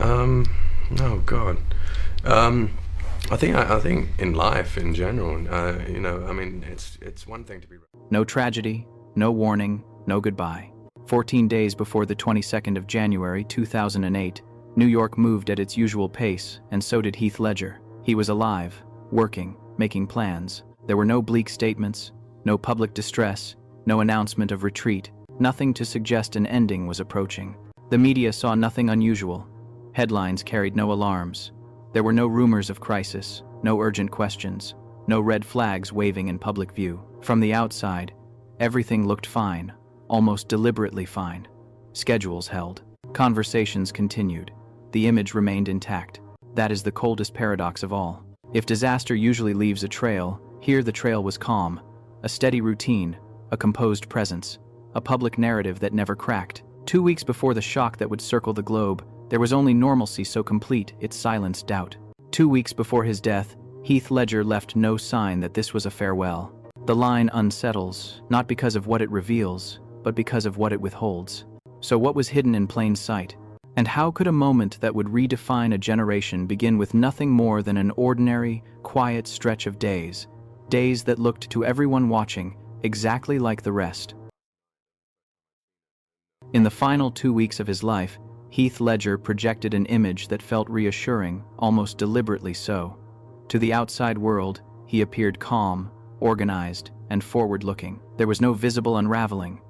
Oh God. Um, I think in life in general, I mean, it's one thing to be. No tragedy, no warning, no goodbye. 14 days before the 22nd of January 2008, New York moved at its usual pace, and so did Heath Ledger. He was alive, working, making plans. There were no bleak statements, no public distress, no announcement of retreat, nothing to suggest an ending was approaching. The media saw nothing unusual. Headlines carried no alarms. There were no rumors of crisis, no urgent questions, no red flags waving in public view. From the outside, everything looked fine, almost deliberately fine. Schedules held. Conversations continued. The image remained intact. That is the coldest paradox of all. If disaster usually leaves a trail, here the trail was calm, a steady routine, a composed presence, a public narrative that never cracked. 2 weeks before the shock that would circle the globe, there was only normalcy so complete it silenced doubt. 2 weeks before his death, Heath Ledger left no sign that this was a farewell. The line unsettles, not because of what it reveals, but because of what it withholds. So what was hidden in plain sight? And how could a moment that would redefine a generation begin with nothing more than an ordinary, quiet stretch of days? Days that looked to everyone watching exactly like the rest. In the final 2 weeks of his life, Heath Ledger projected an image that felt reassuring, almost deliberately so. To the outside world, he appeared calm, organized, and forward-looking. There was no visible unraveling,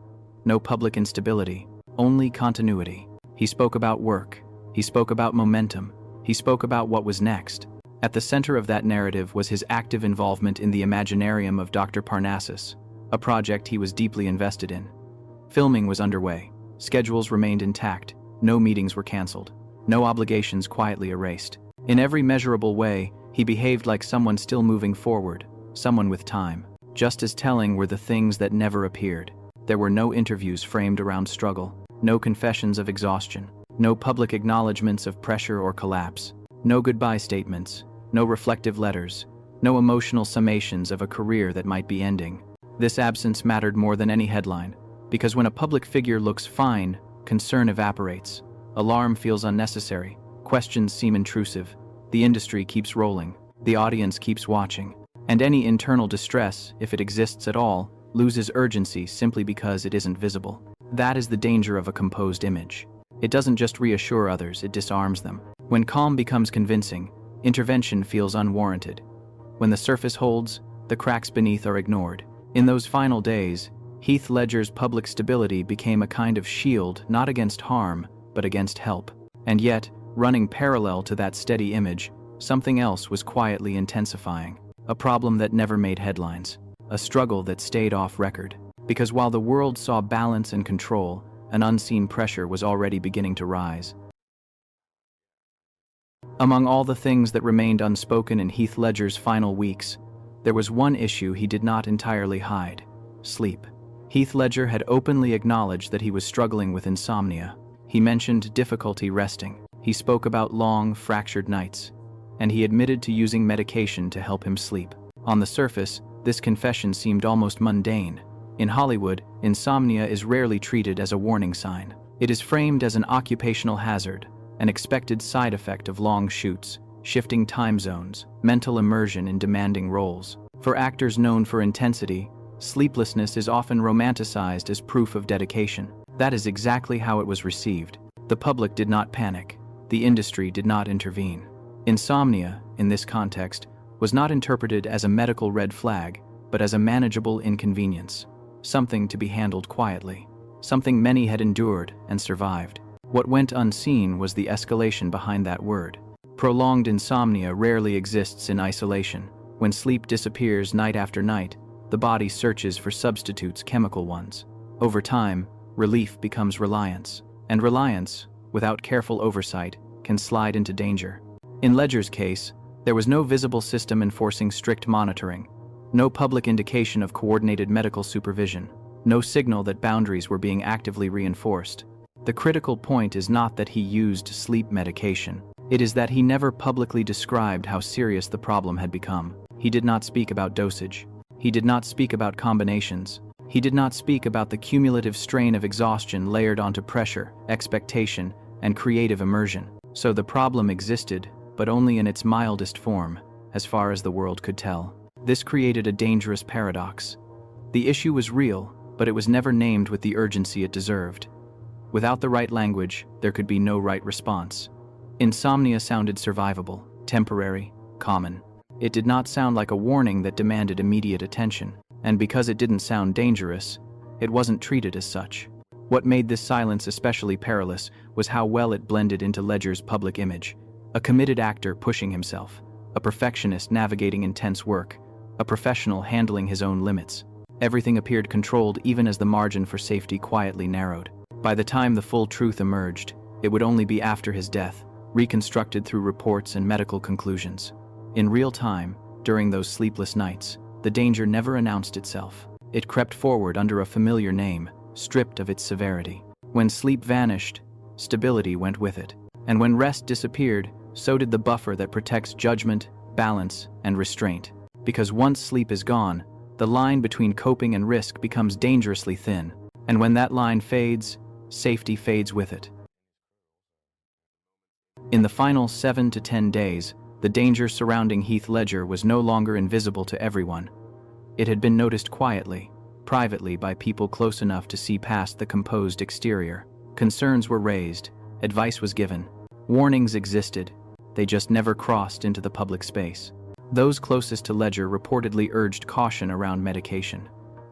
no public instability, only continuity. He spoke about work, he spoke about momentum, he spoke about what was next. At the center of that narrative was his active involvement in the Imaginarium of Dr. Parnassus, a project he was deeply invested in. Filming was underway, schedules remained intact, no meetings were canceled, no obligations quietly erased. In every measurable way, he behaved like someone still moving forward, someone with time. Just as telling were the things that never appeared. There were no interviews framed around struggle, no confessions of exhaustion, no public acknowledgments of pressure or collapse, no goodbye statements, no reflective letters, no emotional summations of a career that might be ending. This absence mattered more than any headline, because when a public figure looks fine, concern evaporates, alarm feels unnecessary, questions seem intrusive, the industry keeps rolling, the audience keeps watching, and any internal distress, if it exists at all, loses urgency simply because it isn't visible. That is the danger of a composed image. It doesn't just reassure others, it disarms them. When calm becomes convincing, intervention feels unwarranted. When the surface holds, the cracks beneath are ignored. In those final days, Heath Ledger's public stability became a kind of shield not against harm, but against help. And yet, running parallel to that steady image, something else was quietly intensifying. A problem that never made headlines. A struggle that stayed off record. Because while the world saw balance and control, an unseen pressure was already beginning to rise. Among all the things that remained unspoken in Heath Ledger's final weeks, there was one issue he did not entirely hide: sleep. Heath Ledger had openly acknowledged that he was struggling with insomnia. He mentioned difficulty resting. He spoke about long, fractured nights. And he admitted to using medication to help him sleep. On the surface, this confession seemed almost mundane. In Hollywood, insomnia is rarely treated as a warning sign. It is framed as an occupational hazard, an expected side effect of long shoots, shifting time zones, mental immersion in demanding roles. For actors known for intensity, sleeplessness is often romanticized as proof of dedication. That is exactly how it was received. The public did not panic. The industry did not intervene. Insomnia, in this context, was not interpreted as a medical red flag, but as a manageable inconvenience. Something to be handled quietly. Something many had endured and survived. What went unseen was the escalation behind that word. Prolonged insomnia rarely exists in isolation. When sleep disappears night after night, the body searches for substitutes, chemical ones. Over time, relief becomes reliance. And reliance, without careful oversight, can slide into danger. In Ledger's case, there was no visible system enforcing strict monitoring, no public indication of coordinated medical supervision, no signal that boundaries were being actively reinforced. The critical point is not that he used sleep medication. It is that he never publicly described how serious the problem had become. He did not speak about dosage. He did not speak about combinations. He did not speak about the cumulative strain of exhaustion layered onto pressure, expectation, and creative immersion. So the problem existed, but only in its mildest form, as far as the world could tell. This created a dangerous paradox. The issue was real, but it was never named with the urgency it deserved. Without the right language, there could be no right response. Insomnia sounded survivable, temporary, common. It did not sound like a warning that demanded immediate attention, and because it didn't sound dangerous, it wasn't treated as such. What made this silence especially perilous was how well it blended into Ledger's public image. A committed actor pushing himself, a perfectionist navigating intense work, a professional handling his own limits. Everything appeared controlled even as the margin for safety quietly narrowed. By the time the full truth emerged, it would only be after his death, reconstructed through reports and medical conclusions. In real time, during those sleepless nights, the danger never announced itself. It crept forward under a familiar name, stripped of its severity. When sleep vanished, stability went with it. And when rest disappeared, so did the buffer that protects judgment, balance, and restraint. Because once sleep is gone, the line between coping and risk becomes dangerously thin. And when that line fades, safety fades with it. In the final 7 to 10 days, the danger surrounding Heath Ledger was no longer invisible to everyone. It had been noticed quietly, privately by people close enough to see past the composed exterior. Concerns were raised, advice was given, warnings existed, they just never crossed into the public space. Those closest to Ledger reportedly urged caution around medication.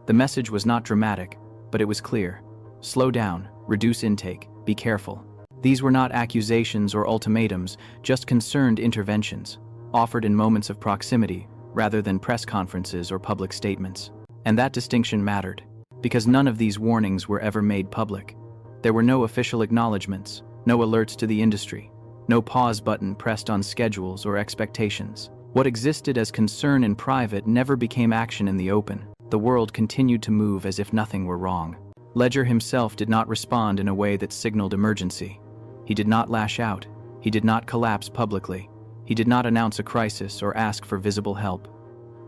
The message was not dramatic, but it was clear. Slow down, reduce intake, be careful. These were not accusations or ultimatums, just concerned interventions, offered in moments of proximity rather than press conferences or public statements. And that distinction mattered, because none of these warnings were ever made public. There were no official acknowledgments, no alerts to the industry, no pause button pressed on schedules or expectations. What existed as concern in private never became action in the open. The world continued to move as if nothing were wrong. Ledger himself did not respond in a way that signaled emergency. He did not lash out. He did not collapse publicly. He did not announce a crisis or ask for visible help.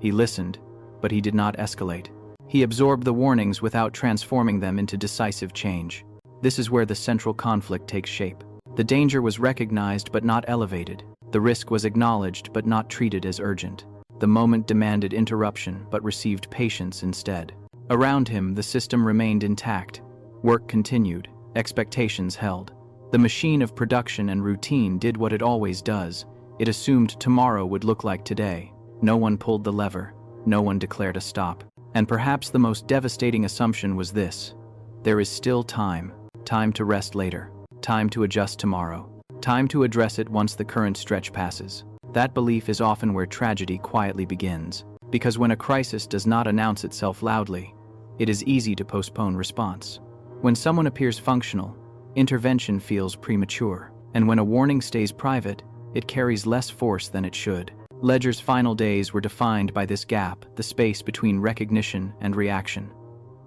He listened, but he did not escalate. He absorbed the warnings without transforming them into decisive change. This is where the central conflict takes shape. The danger was recognized but not elevated. The risk was acknowledged but not treated as urgent. The moment demanded interruption but received patience instead. Around him, the system remained intact. Work continued, expectations held. The machine of production and routine did what it always does. It assumed tomorrow would look like today. No one pulled the lever. No one declared a stop. And perhaps the most devastating assumption was this: there is still time. Time to rest later. Time to adjust tomorrow. Time to address it once the current stretch passes. That belief is often where tragedy quietly begins. Because when a crisis does not announce itself loudly, it is easy to postpone response. When someone appears functional, intervention feels premature. And when a warning stays private, it carries less force than it should. Ledger's final days were defined by this gap, the space between recognition and reaction.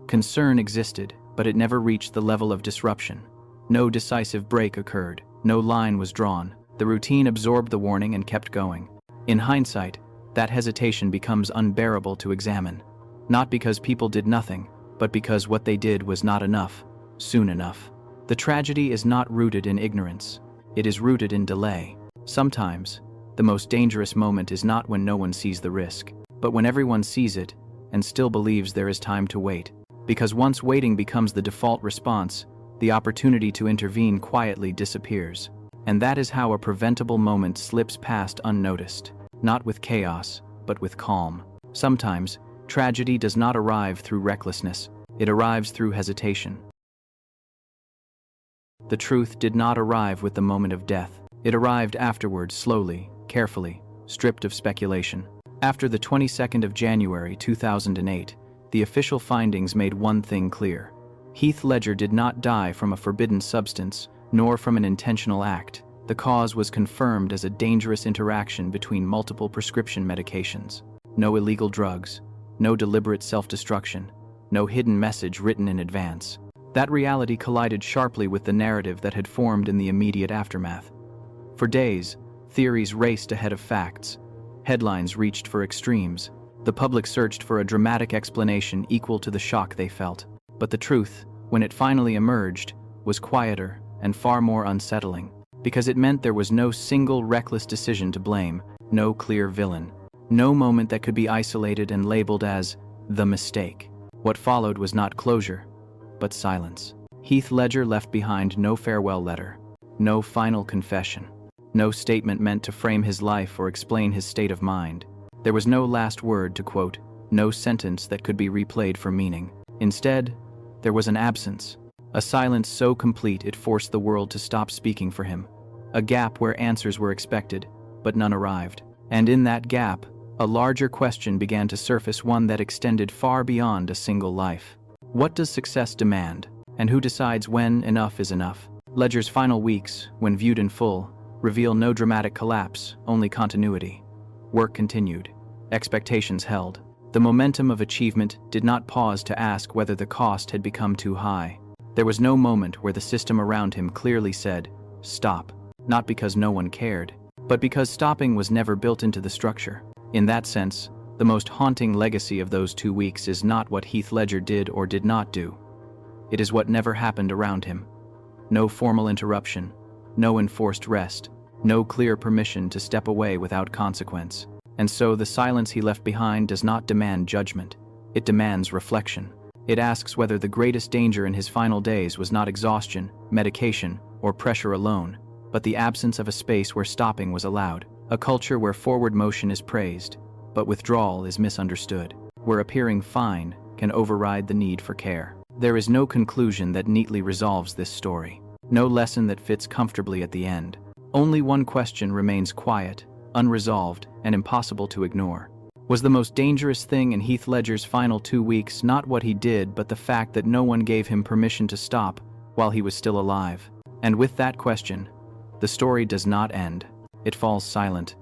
Concern existed, but it never reached the level of disruption. No decisive break occurred. No line was drawn. The routine absorbed the warning and kept going. In hindsight, that hesitation becomes unbearable to examine. Not because people did nothing, but because what they did was not enough, soon enough. The tragedy is not rooted in ignorance. It is rooted in delay. Sometimes, the most dangerous moment is not when no one sees the risk, but when everyone sees it and still believes there is time to wait. Because once waiting becomes the default response, the opportunity to intervene quietly disappears. And that is how a preventable moment slips past unnoticed, not with chaos, but with calm. Sometimes, tragedy does not arrive through recklessness, it arrives through hesitation. The truth did not arrive with the moment of death. It arrived afterward, slowly, carefully, stripped of speculation. After the 22nd of January 2008, the official findings made one thing clear. Heath Ledger did not die from a forbidden substance, nor from an intentional act. The cause was confirmed as a dangerous interaction between multiple prescription medications. No illegal drugs, no deliberate self-destruction, no hidden message written in advance. That reality collided sharply with the narrative that had formed in the immediate aftermath. For days, theories raced ahead of facts. Headlines reached for extremes. The public searched for a dramatic explanation equal to the shock they felt. But the truth, when it finally emerged, was quieter and far more unsettling. because it meant there was no single reckless decision to blame, no clear villain, no moment that could be isolated and labeled as the mistake. What followed was not closure, but silence. Heath Ledger left behind no farewell letter, no final confession, no statement meant to frame his life or explain his state of mind. There was no last word to quote, no sentence that could be replayed for meaning. Instead, there was an absence, a silence so complete it forced the world to stop speaking for him, a gap where answers were expected, but none arrived. And in that gap, a larger question began to surface, one that extended far beyond a single life. What does success demand, and who decides when enough is enough? Ledger's final weeks, when viewed in full, reveal no dramatic collapse, only continuity. Work continued. Expectations held. The momentum of achievement did not pause to ask whether the cost had become too high. There was no moment where the system around him clearly said, "Stop," not because no one cared, but because stopping was never built into the structure. In that sense, the most haunting legacy of those 2 weeks is not what Heath Ledger did or did not do. It is what never happened around him. No formal interruption, no enforced rest, no clear permission to step away without consequence. And so the silence he left behind does not demand judgment. It demands reflection. It asks whether the greatest danger in his final days was not exhaustion, medication, or pressure alone, but the absence of a space where stopping was allowed, a culture where forward motion is praised, but withdrawal is misunderstood, where appearing fine can override the need for care. There is no conclusion that neatly resolves this story, no lesson that fits comfortably at the end. Only one question remains quiet, unresolved, and impossible to ignore. Was the most dangerous thing in Heath Ledger's final 2 weeks not what he did, but the fact that no one gave him permission to stop while he was still alive? And with that question, the story does not end. It falls silent,